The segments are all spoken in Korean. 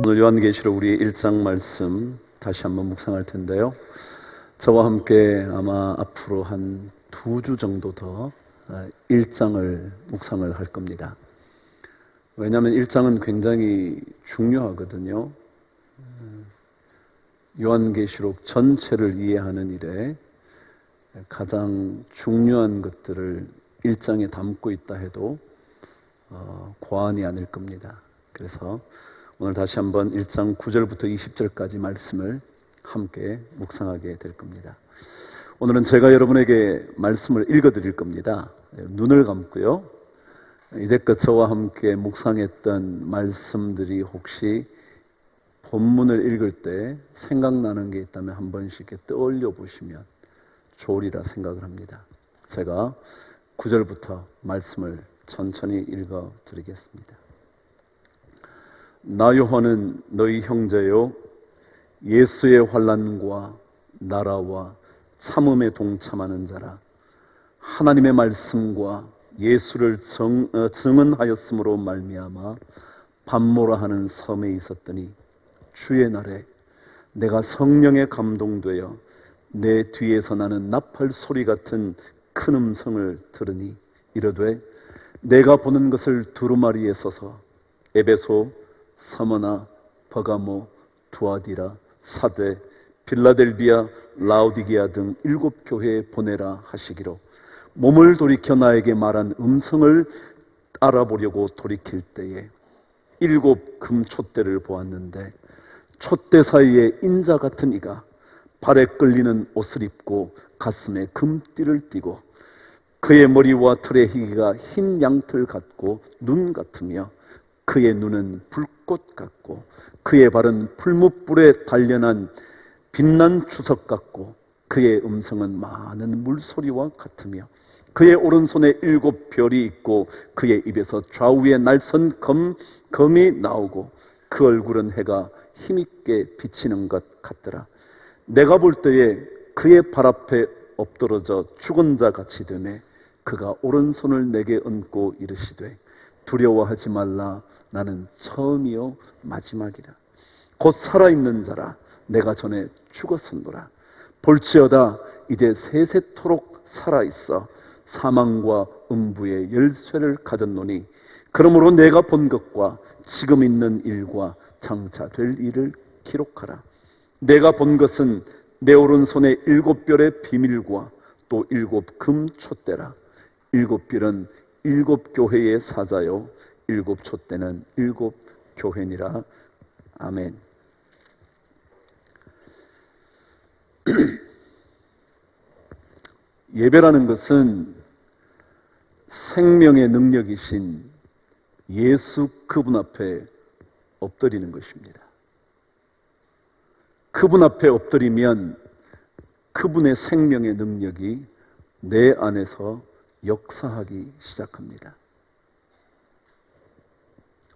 오늘 요한계시록 우리 1장 말씀 다시 한번 묵상할 텐데요, 저와 함께 아마 앞으로 한 2주 정도 더 1장을 묵상을 할 겁니다. 왜냐하면 1장은 굉장히 중요하거든요. 요한계시록 전체를 이해하는 일에 가장 중요한 것들을 1장에 담고 있다 해도 과언이 아닐 겁니다. 그래서 오늘 다시 한번 1장 9절부터 20절까지 말씀을 함께 묵상하게 될 겁니다. 오늘은 제가 여러분에게 말씀을 읽어드릴 겁니다. 눈을 감고요, 이제껏 저와 함께 묵상했던 말씀들이 혹시 본문을 읽을 때 생각나는 게 있다면 한 번씩 이렇게 떠올려 보시면 좋으리라 생각을 합니다. 제가 9절부터 말씀을 천천히 읽어 드리겠습니다. 나 요한은 너희 형제요, 예수의 환난과 나라와 참음에 동참하는 자라. 하나님의 말씀과 예수를 증언하였으므로 말미암아 밤모라 하는 섬에 있었더니 주의 날에 내가 성령에 감동되어 내 뒤에서 나는 나팔 소리 같은 큰 음성을 들으니 이르되 내가 보는 것을 두루마리에 써서 에베소, 서머나, 버가모, 두아디라, 사데, 빌라델비아, 라오디게아 등 7 교회에 보내라 하시기로, 몸을 돌이켜 나에게 말한 음성을 알아보려고 돌이킬 때에 7 금촛대를 보았는데 촛대 사이에 인자 같은 이가 발에 끌리는 옷을 입고 가슴에 금띠를 띠고 그의 머리와 털의 희기가 흰 양털 같고 눈 같으며 그의 눈은 불꽃 같고 그의 발은 풀무불에 단련한 빛난 주석 같고 그의 음성은 많은 물소리와 같으며 그의 오른손에 7 별이 있고 그의 입에서 좌우에 날선 검이 나오고 그 얼굴은 해가 힘있게 비치는 것 같더라. 내가 볼 때에 그의 발 앞에 엎드러져 죽은 자 같이 되매 그가 오른손을 내게 얹고 이르시되 두려워하지 말라. 나는 처음이요 마지막이라. 곧 살아있는 자라. 내가 전에 죽었으므라. 볼지어다 이제 세세토록 살아있어 사망과 음부의 열쇠를 가졌노니 그러므로 내가 본 것과 지금 있는 일과 장차 될 일을 기록하라. 내가 본 것은 내 오른손에 7 별의 비밀과 또 7 금촛대라. 7 별은 7 교회의 사자요 7 촛대는 7 교회니라. 아멘. 예배라는 것은 생명의 능력이신 예수 그분 앞에 엎드리는 것입니다. 그분 앞에 엎드리면 그분의 생명의 능력이 내 안에서 역사하기 시작합니다.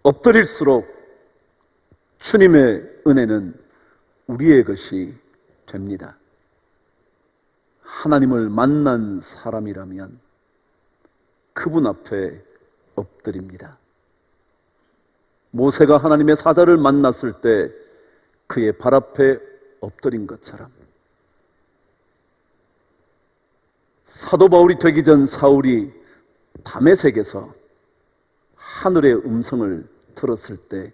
엎드릴수록 주님의 은혜는 우리의 것이 됩니다. 하나님을 만난 사람이라면 그분 앞에 엎드립니다. 모세가 하나님의 사자를 만났을 때 그의 발 앞에 엎드린 것처럼 사도 바울이 되기 전 사울이 다메섹에서 하늘의 음성을 들었을 때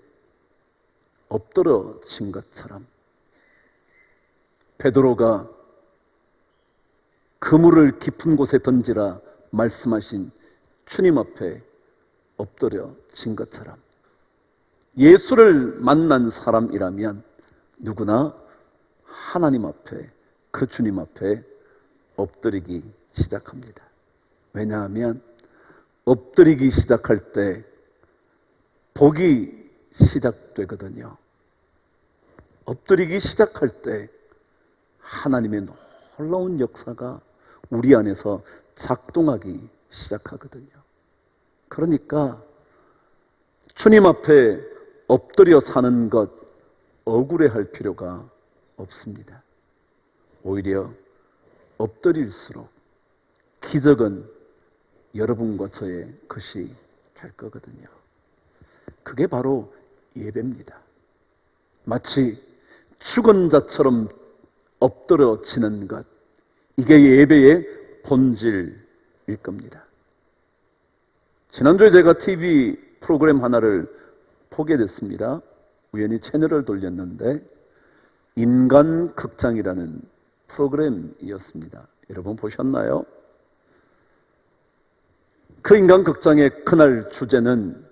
엎드러진 것처럼 베드로가 그물을 깊은 곳에 던지라 말씀하신 주님 앞에 엎드려진 것처럼 예수를 만난 사람이라면 누구나 하나님 앞에, 그 주님 앞에 엎드리기 시작합니다. 왜냐하면 엎드리기 시작할 때 복이 시작되거든요. 엎드리기 시작할 때 하나님의 놀라운 역사가 우리 안에서 작동하기 시작하거든요. 그러니까 주님 앞에 엎드려 사는 것 억울해할 필요가 없습니다. 오히려 엎드릴수록 기적은 여러분과 저의 것이 될 거거든요. 그게 바로 예배입니다. 마치 죽은 자처럼 엎드러지는 것, 이게 예배의 본질일 겁니다. 지난주에 제가 TV 프로그램 하나를 보게 됐습니다. 우연히 채널을 돌렸는데 인간극장이라는 프로그램이었습니다. 여러분 보셨나요? 그 인간극장의 그날 주제는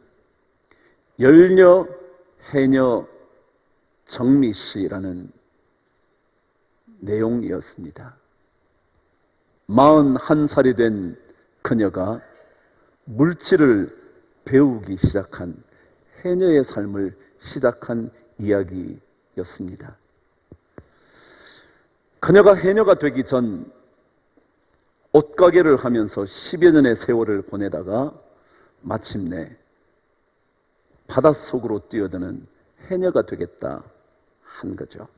열녀, 해녀, 정미씨라는 내용이었습니다. 41살이 된 그녀가 물질을 배우기 시작한 해녀의 삶을 시작한 이야기였습니다. 그녀가 해녀가 되기 전 옷가게를 하면서 10여 년의 세월을 보내다가 마침내 바닷속으로 뛰어드는 해녀가 되겠다 한 거죠.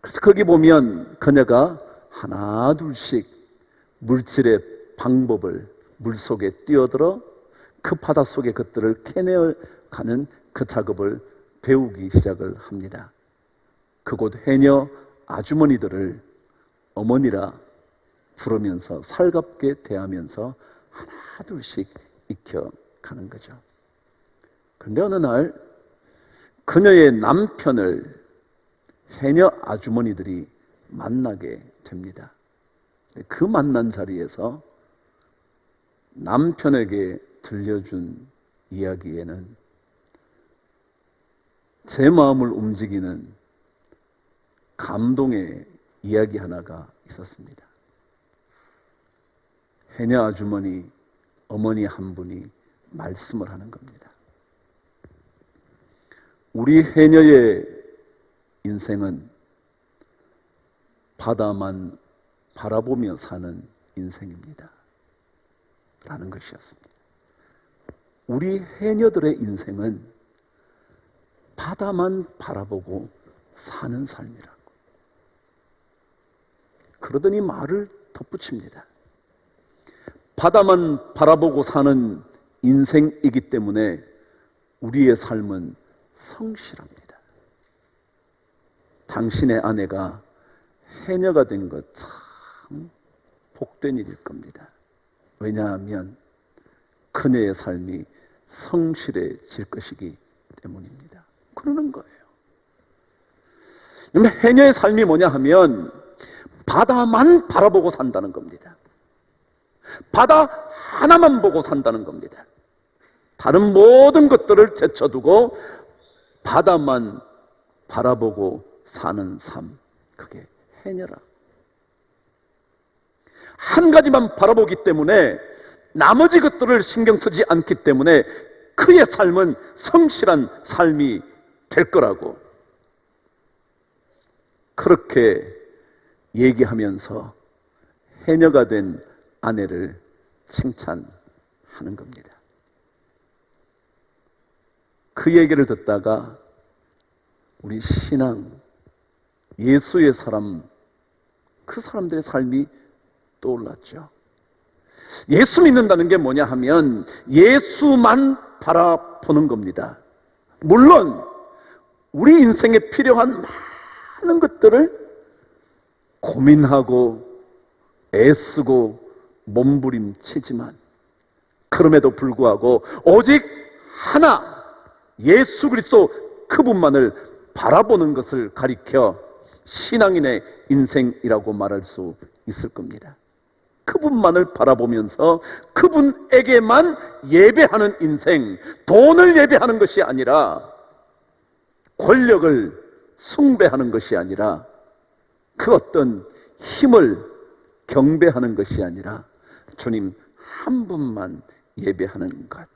그래서 거기 보면 그녀가 하나 둘씩 물질의 방법을 물속에 뛰어들어 그 바닷속의 것들을 캐내어가는 그 작업을 배우기 시작을 합니다. 그곳 해녀 아주머니들을 어머니라 부르면서 살갑게 대하면서 하나 둘씩 익혀가는 거죠. 그런데 어느 날 그녀의 남편을 해녀 아주머니들이 만나게 됩니다. 그 만난 자리에서 남편에게 들려준 이야기에는 제 마음을 움직이는 감동의 이야기 하나가 있었습니다. 해녀 아주머니, 어머니 한 분이 말씀을 하는 겁니다. 우리 해녀의 인생은 바다만 바라보며 사는 인생입니다. 라는 것이었습니다. 우리 해녀들의 인생은 바다만 바라보고 사는 삶이라고. 그러더니 말을 덧붙입니다. 바다만 바라보고 사는 인생이기 때문에 우리의 삶은 성실합니다. 당신의 아내가 해녀가 된 것 참 복된 일일 겁니다. 왜냐하면 그녀의 삶이 성실해질 것이기 때문입니다. 그러는 거예요. 해녀의 삶이 뭐냐 하면 바다만 바라보고 산다는 겁니다. 바다 하나만 보고 산다는 겁니다. 다른 모든 것들을 제쳐두고 바다만 바라보고 사는 삶, 그게 해녀라. 한 가지만 바라보기 때문에 나머지 것들을 신경 쓰지 않기 때문에 그의 삶은 성실한 삶이 될 거라고 그렇게 얘기하면서 해녀가 된 아내를 칭찬하는 겁니다. 그 얘기를 듣다가 우리 신앙, 예수의 사람, 그 사람들의 삶이 떠올랐죠. 예수 믿는다는 게 뭐냐 하면 예수만 바라보는 겁니다. 물론 우리 인생에 필요한 많은 것들을 고민하고 애쓰고 몸부림치지만 그럼에도 불구하고 오직 하나 예수 그리스도 그분만을 바라보는 것을 가리켜 신앙인의 인생이라고 말할 수 있을 겁니다. 그분만을 바라보면서 그분에게만 예배하는 인생, 돈을 예배하는 것이 아니라 권력을 숭배하는 것이 아니라 그 어떤 힘을 경배하는 것이 아니라 주님 한 분만 예배하는 것,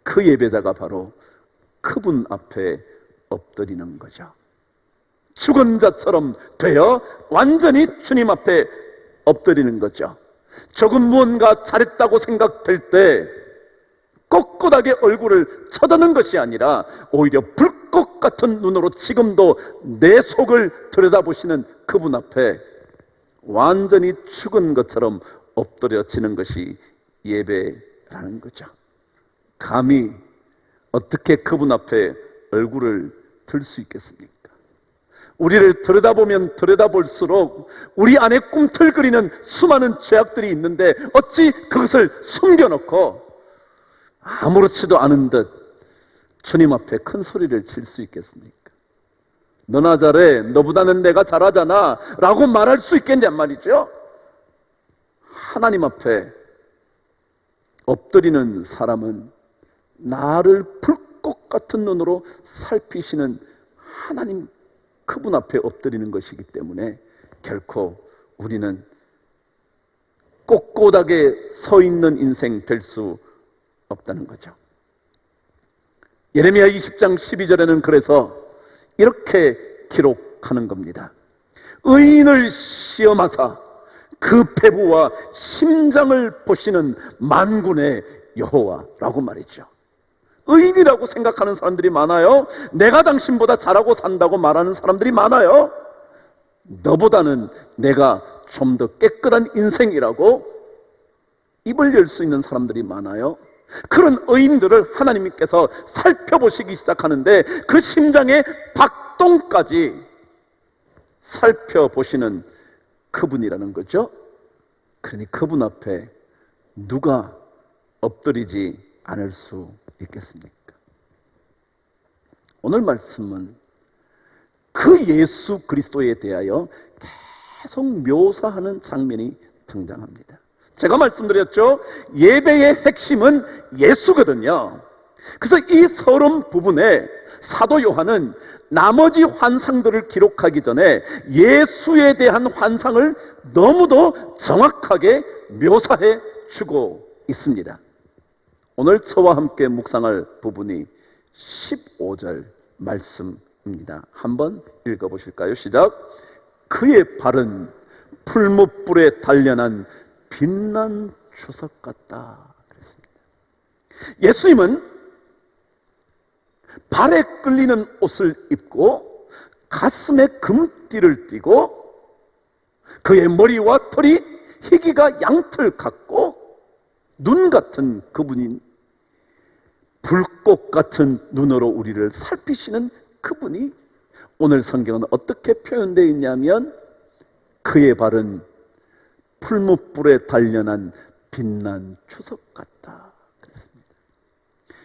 그 예배자가 바로 그분 앞에 엎드리는 거죠. 죽은 자처럼 되어 완전히 주님 앞에 엎드리는 거죠. 조금 무언가 잘했다고 생각될 때 꼿꼿하게 얼굴을 쳐드는 것이 아니라 오히려 붉고 불꽃 같은 눈으로 지금도 내 속을 들여다보시는 그분 앞에 완전히 죽은 것처럼 엎드려지는 것이 예배라는 거죠. 감히 어떻게 그분 앞에 얼굴을 들 수 있겠습니까? 우리를 들여다보면 들여다볼수록 우리 안에 꿈틀거리는 수많은 죄악들이 있는데 어찌 그것을 숨겨놓고 아무렇지도 않은 듯 주님 앞에 큰 소리를 칠 수 있겠습니까? 너나 잘해, 너보다는 내가 잘하잖아 라고 말할 수 있겠냔 말이죠. 하나님 앞에 엎드리는 사람은 나를 불꽃 같은 눈으로 살피시는 하나님, 그분 앞에 엎드리는 것이기 때문에 결코 우리는 꼿꼿하게 서 있는 인생 될 수 없다는 거죠. 예레미야 20장 12절에는 그래서 이렇게 기록하는 겁니다. 의인을 시험하사 그 배부와 심장을 보시는 만군의 여호와라고 말했죠. 의인이라고 생각하는 사람들이 많아요. 내가 당신보다 잘하고 산다고 말하는 사람들이 많아요. 너보다는 내가 좀 더 깨끗한 인생이라고 입을 열 수 있는 사람들이 많아요. 그런 의인들을 하나님께서 살펴보시기 시작하는데 그 심장의 박동까지 살펴보시는 그분이라는 거죠. 그러니 그분 앞에 누가 엎드리지 않을 수 있겠습니까? 오늘 말씀은 그 예수 그리스도에 대하여 계속 묘사하는 장면이 등장합니다. 제가 말씀드렸죠. 예배의 핵심은 예수거든요. 그래서 이 서론 부분에 사도 요한은 나머지 환상들을 기록하기 전에 예수에 대한 환상을 너무도 정확하게 묘사해 주고 있습니다. 오늘 저와 함께 묵상할 부분이 15절 말씀입니다. 한번 읽어보실까요? 시작. 그의 발은 풀무불에 단련한 빛난 주석 같다 그랬습니다. 예수님은 발에 끌리는 옷을 입고 가슴에 금띠를 띠고 그의 머리와 털이 희기가 양털 같고 눈 같은 그분인 불꽃 같은 눈으로 우리를 살피시는 그분이 오늘 성경은 어떻게 표현되어 있냐면 그의 발은 풀무불에 단련한 빛난 주석 같다 그랬습니다.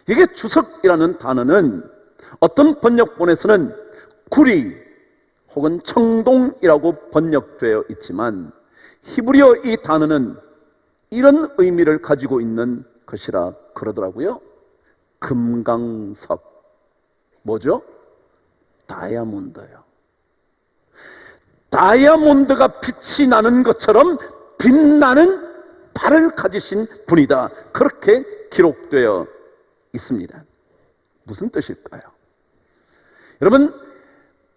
이게 주석이라는 단어는 어떤 번역본에서는 구리 혹은 청동이라고 번역되어 있지만 히브리어 이 단어는 이런 의미를 가지고 있는 것이라 그러더라고요. 금강석, 뭐죠? 다이아몬드요. 다이아몬드가 빛이 나는 것처럼 빛나는 발을 가지신 분이다, 그렇게 기록되어 있습니다. 무슨 뜻일까요? 여러분,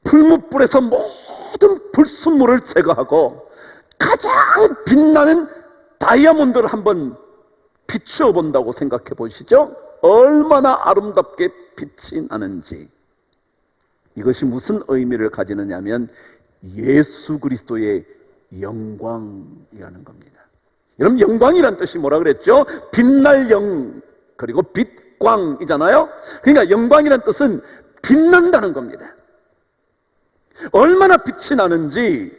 풀무불에서 모든 불순물을 제거하고 가장 빛나는 다이아몬드를 한번 비추어 본다고 생각해 보시죠. 얼마나 아름답게 빛이 나는지. 이것이 무슨 의미를 가지느냐 하면 예수 그리스도의 영광이라는 겁니다. 여러분, 영광이란 뜻이 뭐라 그랬죠? 빛날 영, 그리고 빛광이잖아요. 그러니까 영광이란 뜻은 빛난다는 겁니다. 얼마나 빛이 나는지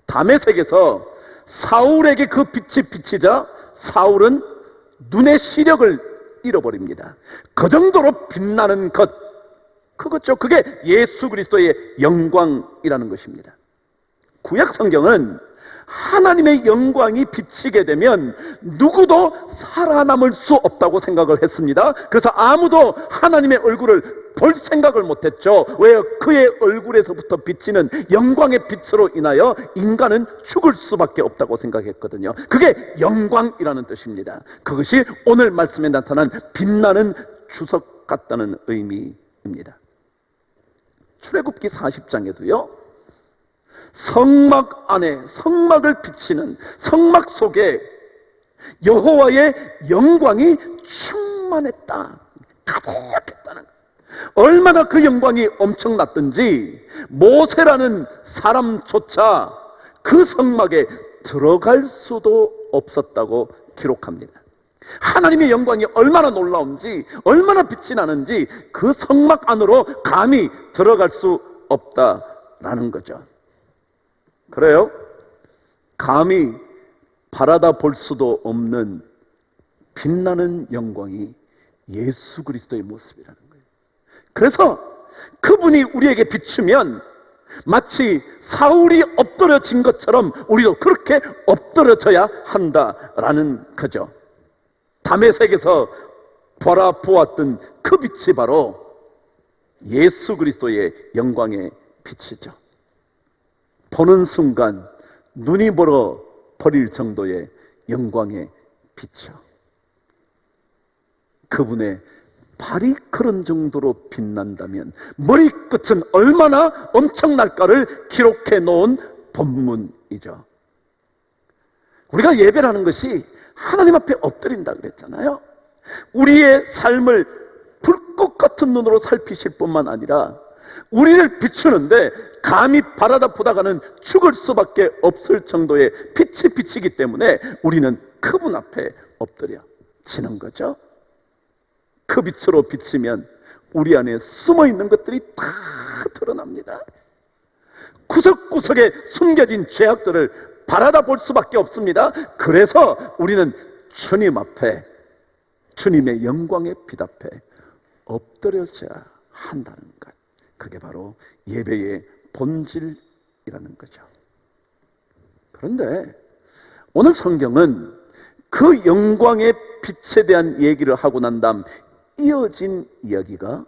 다메섹에서 사울에게 그 빛이 비치자 사울은 눈의 시력을 잃어버립니다. 그 정도로 빛나는 것, 그거죠. 그게 예수 그리스도의 영광이라는 것입니다. 구약 성경은 하나님의 영광이 비치게 되면 누구도 살아남을 수 없다고 생각을 했습니다. 그래서 아무도 하나님의 얼굴을 볼 생각을 못했죠. 왜요? 그의 얼굴에서부터 비치는 영광의 빛으로 인하여 인간은 죽을 수밖에 없다고 생각했거든요. 그게 영광이라는 뜻입니다. 그것이 오늘 말씀에 나타난 빛나는 주석 같다는 의미입니다. 출애굽기 40장에도요 성막 안에, 성막을 비치는 성막 속에 여호와의 영광이 충만했다, 가득했다는 거예요. 얼마나 그 영광이 엄청났던지 모세라는 사람조차 그 성막에 들어갈 수도 없었다고 기록합니다. 하나님의 영광이 얼마나 놀라운지, 얼마나 빛이 나는지 그 성막 안으로 감히 들어갈 수 없다라는 거죠. 그래요? 감히 바라다 볼 수도 없는 빛나는 영광이 예수 그리스도의 모습이라는 거예요. 그래서 그분이 우리에게 비추면 마치 사울이 엎드려진 것처럼 우리도 그렇게 엎드려져야 한다라는 거죠. 다메섹에서 바라보았던 그 빛이 바로 예수 그리스도의 영광의 빛이죠. 보는 순간 눈이 멀어 버릴 정도의 영광의 빛이요. 그분의 발이 그런 정도로 빛난다면 머리끝은 얼마나 엄청날까를 기록해 놓은 본문이죠. 우리가 예배라는 것이 하나님 앞에 엎드린다 그랬잖아요. 우리의 삶을 불꽃 같은 눈으로 살피실 뿐만 아니라 우리를 비추는데 감히 바라다 보다가는 죽을 수밖에 없을 정도의 빛이 비치기 때문에 우리는 그분 앞에 엎드려지는 거죠. 그 빛으로 비치면 우리 안에 숨어있는 것들이 다 드러납니다. 구석구석에 숨겨진 죄악들을 바라다 볼 수밖에 없습니다. 그래서 우리는 주님 앞에, 주님의 영광의 빛 앞에 엎드려져야 한다는 것, 그게 바로 예배의 본질이라는 거죠. 그런데 오늘 성경은 그 영광의 빛에 대한 얘기를 하고 난 다음 이어진 이야기가,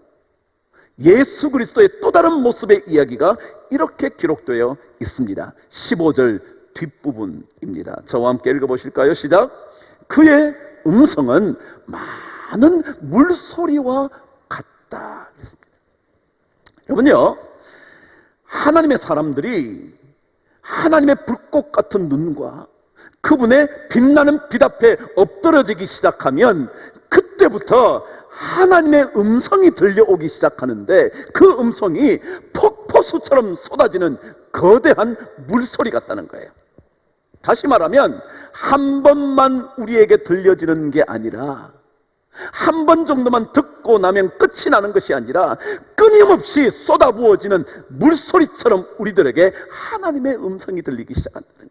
예수 그리스도의 또 다른 모습의 이야기가 이렇게 기록되어 있습니다. 15절 뒷부분입니다. 저와 함께 읽어보실까요? 시작. 그의 음성은 많은 물소리와 같다. 여러분요, 하나님의 사람들이 하나님의 불꽃 같은 눈과 그분의 빛나는 빛 앞에 엎드러지기 시작하면 그때부터 하나님의 음성이 들려오기 시작하는데, 그 음성이 폭포수처럼 쏟아지는 거대한 물소리 같다는 거예요. 다시 말하면 한 번만 우리에게 들려지는 게 아니라, 한 번 정도만 듣고 나면 끝이 나는 것이 아니라 끊임없이 쏟아부어지는 물소리처럼 우리들에게 하나님의 음성이 들리기 시작한다는 거예요.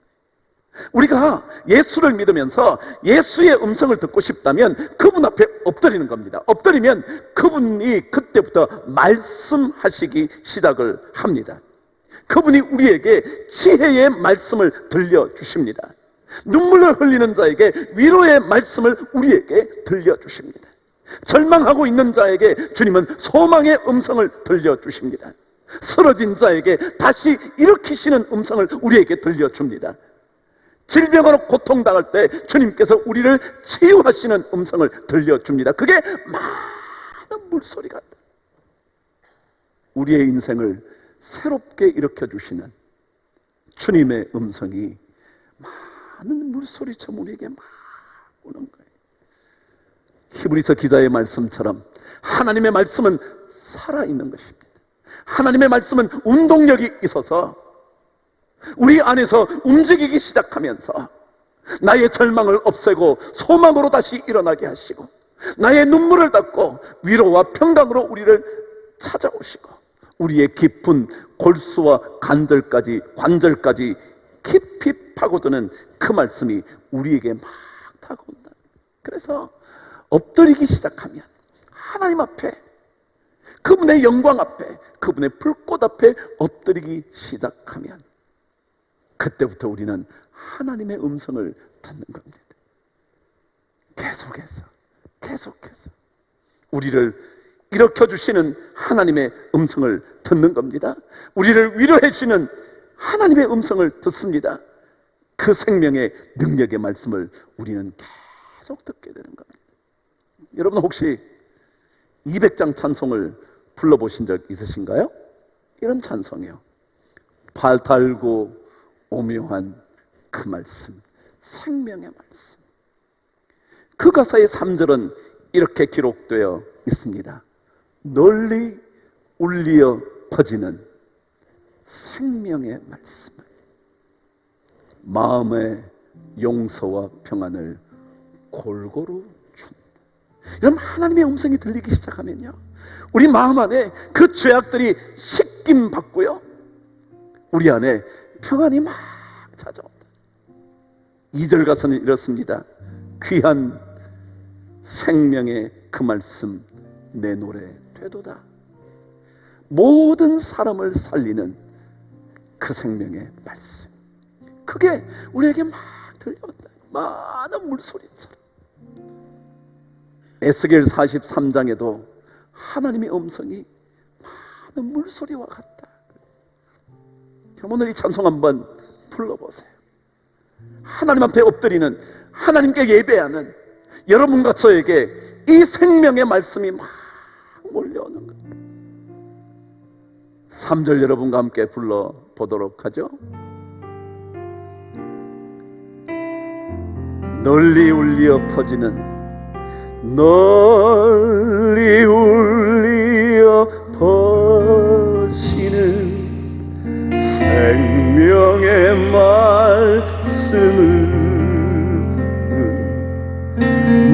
우리가 예수를 믿으면서 예수의 음성을 듣고 싶다면 그분 앞에 엎드리는 겁니다. 엎드리면 그분이 그때부터 말씀하시기 시작을 합니다. 그분이 우리에게 지혜의 말씀을 들려주십니다. 눈물을 흘리는 자에게 위로의 말씀을 우리에게 들려주십니다. 절망하고 있는 자에게 주님은 소망의 음성을 들려주십니다. 쓰러진 자에게 다시 일으키시는 음성을 우리에게 들려줍니다. 질병으로 고통당할 때 주님께서 우리를 치유하시는 음성을 들려줍니다. 그게 많은 물소리 같다. 우리의 인생을 새롭게 일으켜주시는 주님의 음성이 많은 물소리처럼 우리에게 막 오는 거예요. 히브리서 기자의 말씀처럼 하나님의 말씀은 살아있는 것입니다. 하나님의 말씀은 운동력이 있어서 우리 안에서 움직이기 시작하면서 나의 절망을 없애고 소망으로 다시 일어나게 하시고, 나의 눈물을 닦고 위로와 평강으로 우리를 찾아오시고, 우리의 깊은 골수와 관절까지 깊이 파고드는 그 말씀이 우리에게 막 다가온다. 그래서 엎드리기 시작하면 하나님 앞에, 그분의 영광 앞에, 그분의 불꽃 앞에 엎드리기 시작하면 그때부터 우리는 하나님의 음성을 듣는 겁니다. 계속해서 우리를 일으켜주시는 하나님의 음성을 듣는 겁니다. 우리를 위로해 주시는 하나님의 음성을 듣습니다. 그 생명의 능력의 말씀을 우리는 계속 듣게 되는 겁니다. 여러분 혹시 200장 찬송을 불러보신 적 있으신가요? 이런 찬송이요. 발 달고 오묘한 그 말씀, 생명의 말씀. 그 가사의 3절은 이렇게 기록되어 있습니다. 널리 울리어 퍼지는 생명의 말씀을, 마음의 용서와 평안을 골고루 줍니다. 여러분, 하나님의 음성이 들리기 시작하면요, 우리 마음 안에 그 죄악들이 씻김 받고요, 우리 안에 평안이 막 찾아옵니다. 2절 가서는 이렇습니다. 귀한 생명의 그 말씀 내 노래 되도다. 모든 사람을 살리는 그 생명의 말씀, 그게 우리에게 막 들려온다. 많은 물소리처럼. 에스겔 43장에도 하나님의 음성이 많은 물소리와 같다. 그럼 오늘 이 찬송 한번 불러보세요. 하나님 앞에 엎드리는, 하나님께 예배하는 여러분과 저에게 이 생명의 말씀이 막 몰려오는 거예요. 3절 여러분과 함께 불러보도록 하죠. 널리 울리어 퍼지는, 널리 울리어 퍼지는 생명의 말씀은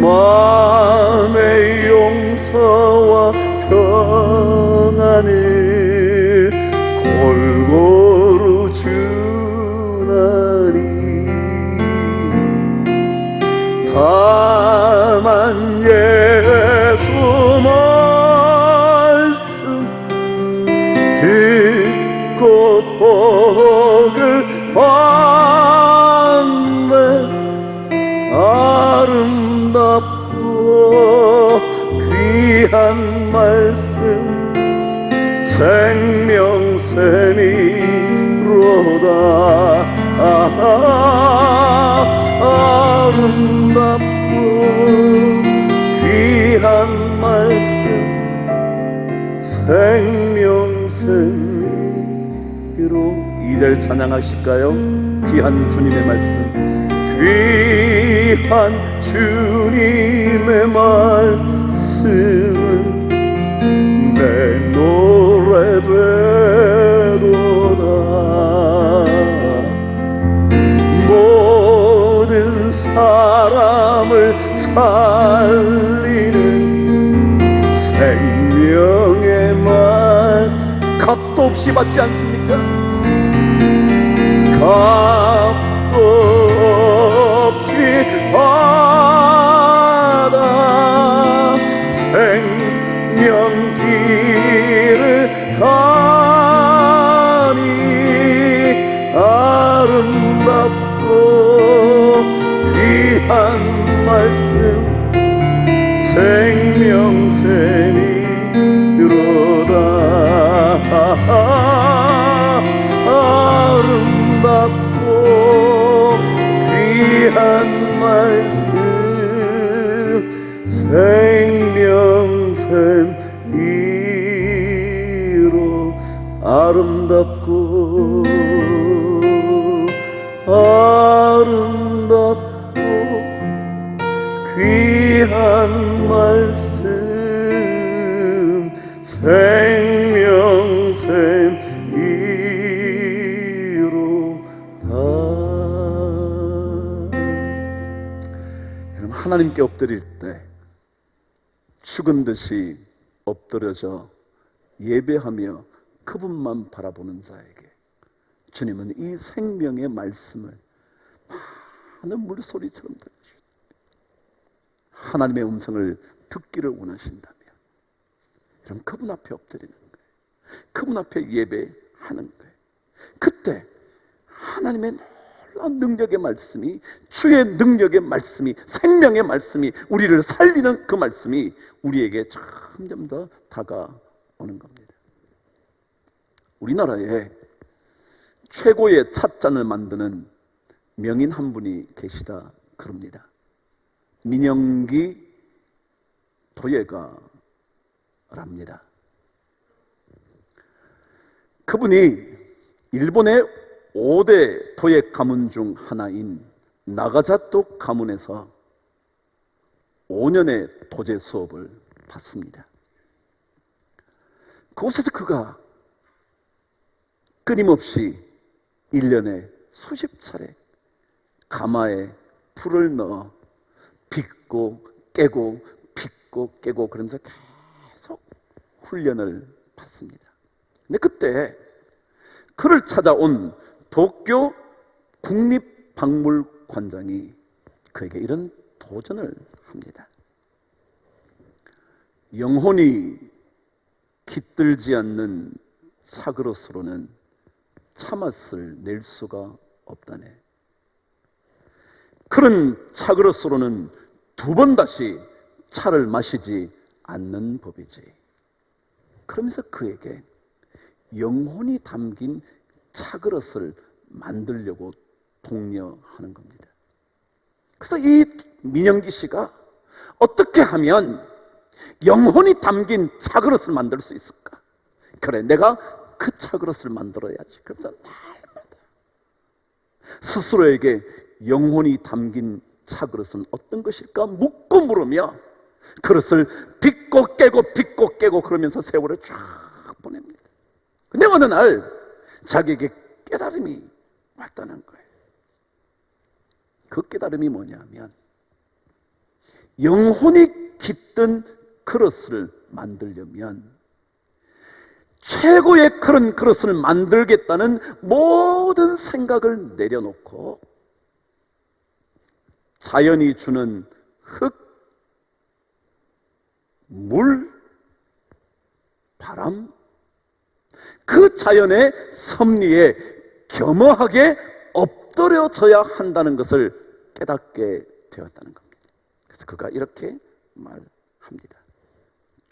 마음의 용서와 평안을 골고루 주나니 다만 예수 말씀 듣고 복을 받네. 아름답고 귀한 말씀 생명샘이로다. 아름답고 귀한 말씀 생명샘이로. 2절 찬양하실까요? 귀한 주님의 말씀, 귀한 주님의 말씀은 내 노래 되도다. 모든 사람을 살리는 생명의 말, 값도 없이 받지 않습니까? 값도 없이 받아 생명길을 가니 아름답고 귀한 말씀 생명샘이로다. 아름답고 귀한 말씀 생명샘이로. 아름답고 아름답고 귀한 말씀 생명샘이로다. 여러분, 하나님께 엎드릴 때 죽은 듯이 엎드려져 예배하며 그분만 바라보는 자에게 주님은 이 생명의 말씀을 많은 물소리처럼 들려주십니다. 하나님의 음성을 듣기를 원하신다면 여러분, 그분 앞에 엎드리는 거예요. 그분 앞에 예배하는 거예요. 그때 하나님의 놀라운 능력의 말씀이, 주의 능력의 말씀이, 생명의 말씀이, 우리를 살리는 그 말씀이 우리에게 점점 더 다가오는 겁니다. 우리나라에 최고의 찻잔을 만드는 명인 한 분이 계시다 그럽니다. 민영기 도예가랍니다. 그분이 일본의 5대 도예 가문 중 하나인 나가자토 가문에서 5년의 도제 수업을 받습니다. 그곳에서 그가 끊임없이 1년에 수십 차례 가마에 불을 넣어 빚고 깨고 빚고 깨고 그러면서 계속 훈련을 받습니다. 근데 그때 그를 찾아온 도쿄 국립박물관장이 그에게 이런 도전을 합니다. 영혼이 깃들지 않는 차그릇으로는 차맛을 낼 수가 없다네. 그런 차그릇으로는 두 번 다시 차를 마시지 않는 법이지. 그러면서 그에게 영혼이 담긴 차그릇을 만들려고 독려하는 겁니다. 그래서 이 민영기 씨가 어떻게 하면 영혼이 담긴 차그릇을 만들 수 있을까? 그래, 내가 그 차그릇을 만들어야지. 그래서 날마다 스스로에게 영혼이 담긴 차그릇은 어떤 것일까 묻고 물으며 그릇을 빚고 깨고 그러면서 세월을 쫙 보냅니다. 근데 어느 날 자기에게 깨달음이 왔다는 거예요. 그 깨달음이 뭐냐면 영혼이 깃든 그릇을 만들려면 최고의 그런 그릇을 만들겠다는 모든 생각을 내려놓고 자연이 주는 흙, 물, 바람, 그 자연의 섭리에 겸허하게 엎드려져야 한다는 것을 깨닫게 되었다는 겁니다. 그래서 그가 이렇게 말합니다.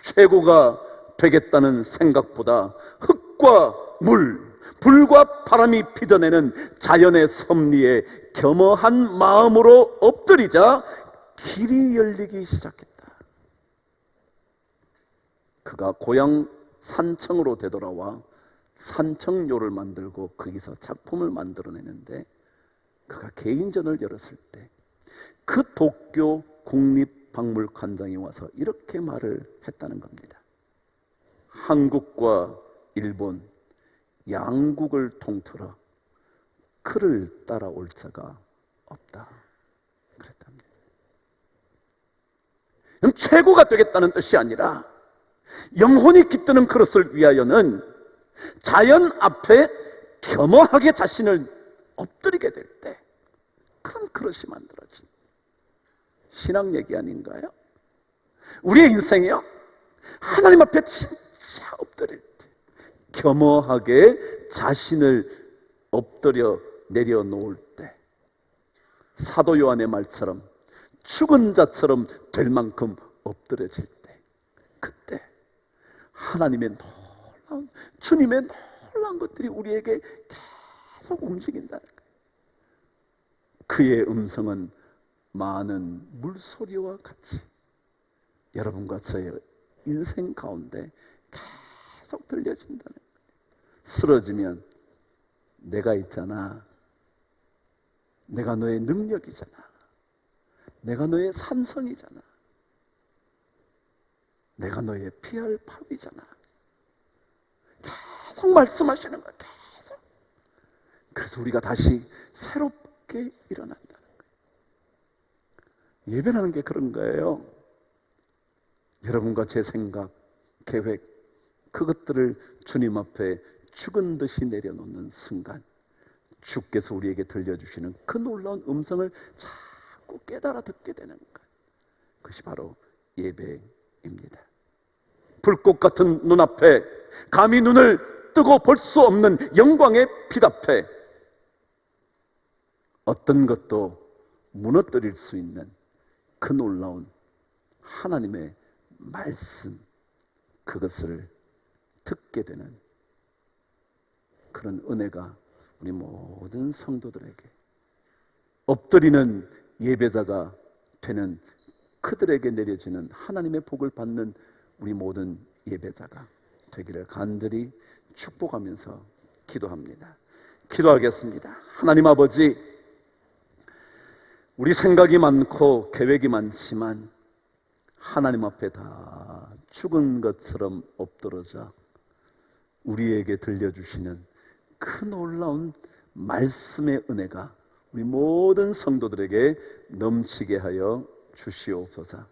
최고가 되겠다는 생각보다 흙과 물, 불과 바람이 빚어내는 자연의 섭리에 겸허한 마음으로 엎드리자 길이 열리기 시작했다. 그가 고향 산청으로 되돌아와 산청요를 만들고 거기서 작품을 만들어내는데 그가 개인전을 열었을 때 그 도쿄 국립박물관장이 와서 이렇게 말을 했다는 겁니다. 한국과 일본 양국을 통틀어 그를 따라올 자가 없다 그랬답니다. 그럼 최고가 되겠다는 뜻이 아니라 영혼이 깃드는 그릇을 위하여는 자연 앞에 겸허하게 자신을 엎드리게 될 때 큰 그릇이 만들어진다. 신앙 얘기 아닌가요? 우리의 인생이요, 하나님 앞에 진짜 엎드릴 때 겸허하게 자신을 엎드려 내려놓을 때 사도 요한의 말처럼 죽은 자처럼 될 만큼 엎드려질 때 그때 하나님의 놀라운, 주님의 놀라운 것들이 우리에게 계속 움직인다는 거예요. 그의 음성은 많은 물소리와 같이 여러분과 저의 인생 가운데 계속 들려진다는 거예요. 쓰러지면 내가 있잖아, 내가 너의 능력이잖아, 내가 너의 산성이잖아, 내가 너의 피할 바위잖아. 계속 말씀하시는 거예요. 계속. 그래서 우리가 다시 새롭게 일어난다는 거예요. 예배라는 게 그런 거예요. 여러분과 제 생각, 계획, 그것들을 주님 앞에 죽은 듯이 내려놓는 순간 주께서 우리에게 들려주시는 그 놀라운 음성을 자꾸 깨달아 듣게 되는 것, 그것이 바로 예배입니다. 불꽃 같은 눈앞에, 감히 눈을 뜨고 볼 수 없는 영광의 빛 앞에 어떤 것도 무너뜨릴 수 있는 그 놀라운 하나님의 말씀, 그것을 듣게 되는 그런 은혜가 우리 모든 성도들에게, 엎드리는 예배자가 되는 그들에게 내려지는 하나님의 복을 받는 우리 모든 예배자가 되기를 간절히 축복하면서 기도합니다. 기도하겠습니다. 하나님 아버지, 우리 생각이 많고 계획이 많지만 하나님 앞에 다 죽은 것처럼 엎드러져 우리에게 들려주시는 그 놀라운 말씀의 은혜가 우리 모든 성도들에게 넘치게 하여 주시옵소서.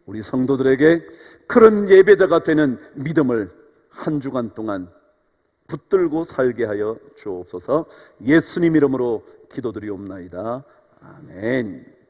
우리 성도들에게 그런 예배자가 되는 믿음을 한 주간 동안 붙들고 살게 하여 주옵소서. 예수님 이름으로 기도드리옵나이다. 아멘.